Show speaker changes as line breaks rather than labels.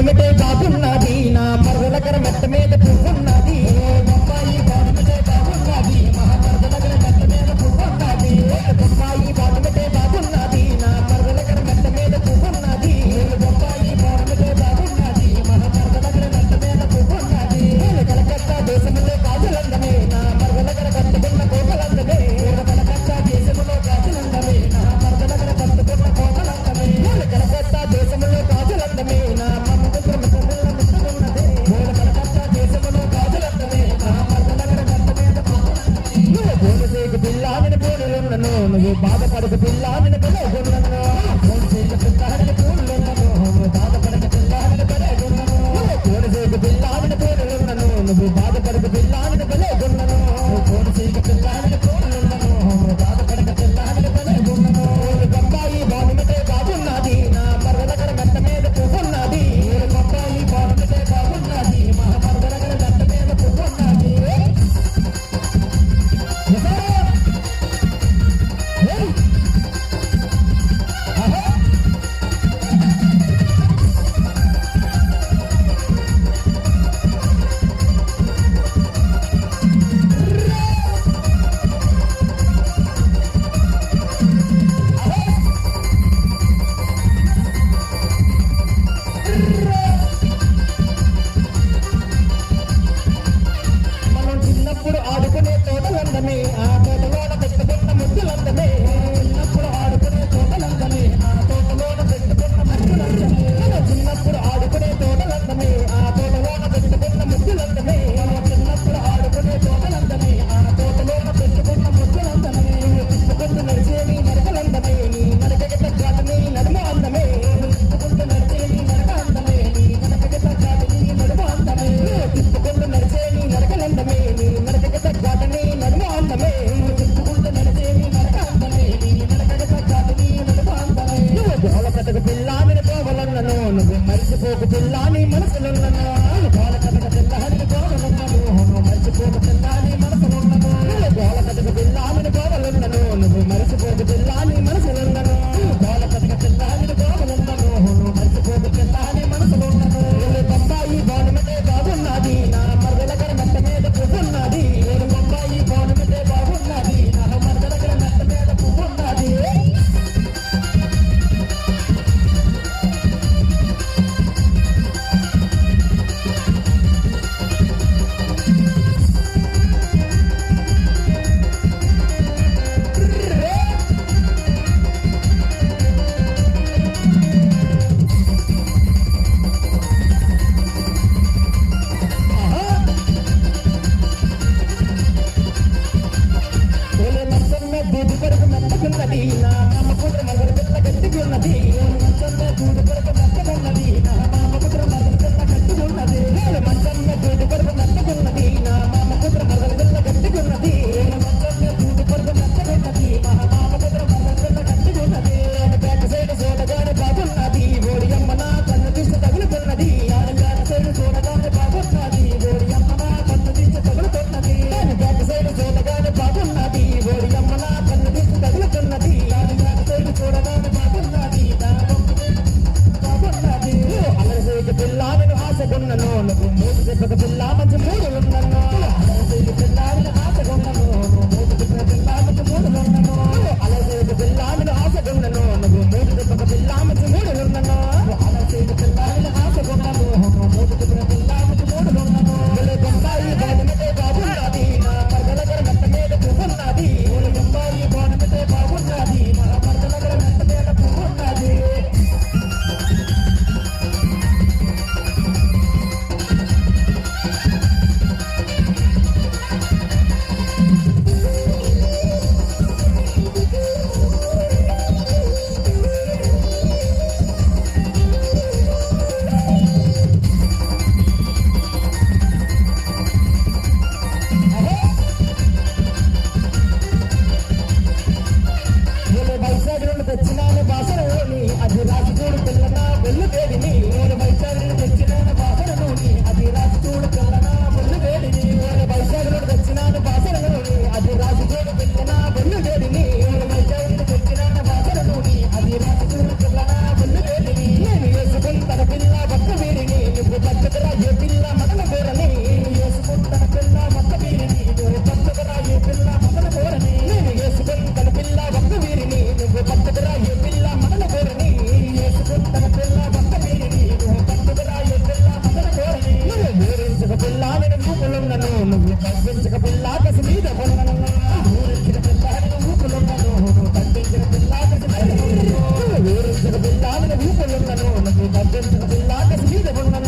బాలుమిటే బాగున్నది నా మరదలకర మెట్ట మీద పువ్వున్నది బొమ్మాయి బాలుమిటే బాగున్నది మహామరదలకర మెట్ట మీద పువ్వున్నది బొమ్మాయి బాలుమిటే బాగున్నది నా మరదలకర మెట్ట మీద పువ్వున్నది బొమ్మాయి బాలుమిటే బాగున్నది మహామరదలకర మెట్ట మీద పువ్వున్నది కలకత్తా దేశంలో కాజలందమే నా మరదలకర కట్టుకున్న కోకలందమే కలకత్తా దేశంలో కాజలందమే నా మరదలకర కట్టుకున్న కోకలందమే కలకత్తా దేశంలో కాజలందమే నా నువ్వు బాధపడక పిల్లాని పెళ్ళగొన్నను కోడిసేక పిల్లాని పూలున్నను బాధపడక పిల్లాని పెళ్ళగొన్నను కోడిసేక పిల్లాని పూలున్నను నువ్వు బాధపడక పిల్లాని పెళ్ళగొన్నను కోడిసేక పిల్లాని పూలున్నను బాధపడక పిల్లాని పెళ్ళగొన్నను బొమ్మాయి బాలుమిటే బాగున్నది నా మరదలకర మెట్ట మీద పువ్వున్నది బొమ్మాయి బాలుమిటే బాగున్నది మా మరదలకర మెట్ట మీద పువ్వున్నది మరిచిపోకు పిల్లాని మనసులున్నను గోల కథక పిల్లాని గోవలున్నను మరిచిపోకు పిల్లాని మనసులున్నను గోల కథక పిల్లాని గోవలున్నను నువ్వు మరిచిపోకు పిల్లాని మనసులున్నను గోల కథక పిల్లాని గోవలున్నను మరిచిపోకు పిల్లాని మనసులున్నను బొమ్మాయి బాలుమిటే బాగున్నది నా మరదలకర మెట్ట మీద పువ్వున్నది బొమ్మాయి బాలుమిటే బాగున్నది నా మరదలకర మెట్ట మీద పువ్వున్నది నా మామ కూతురు మగడు పిల్ల గట్టిగున్నది మంచంలో దూడు కొరకు మెత్తగున్నది నా మామ కూతురు మగడు పిల్ల గట్టిగున్నది మంచంలో దూడు కొరకు మెత్తగున్నది నా మామ కూతురు మగడు పిల్ల గట్టిగున్నది మంచంలో దూడు కొరకు మెత్తగున్నది మా మామ కూతురు మగడు పిల్ల గట్టిగున్నది బ్యాక్ సైడ్ చూడగానే బాగున్నది ఓడి అమ్మ నా కన్ను తీసి తగులుతున్నది బ్యాక్ సైడ్ చూడగానే బాగున్నది ఓడి అమ్మ నా కన్ను తీసి తగులుతున్నది బ్యాక్ సైడ్ చూడగానే బాగున్నది ఓడి అమ్మ నా కన్ను తీసి తగులుతున్నది చూడగానే బాగున్నది బాగున్నది అలసేక పిల్లాని ఆశగున్నను నువ్వు మూడు చెప్పక పిల్ల మంచి మూడులున్నను అలసేక పిల్లాని ఆశగున్నను మూడు చెప్పక పిల్ల మంచి మూడులున్నను అలసేక పిల్లాని ఆశగున్నను నువ్వు మూడు చెప్పక పిల్ల మంచి మూడులున్నను అలసేక పిల్లాని ఆశగున్నను మూడు చెప్పక పిల్ల మంచి మూడులున్నను బొమ్మాయి బాలుమిటే బాగున్నది నా మరదలకర మెట్ట మీద పువ్వున్నది బొమ్మాయి బాలుమిటే బాగున్నది నా మరదలకర మెట్ట మీద పువ్వున్నది నీ తగ్గంత జిల్లా కసి మీద ఉన్నది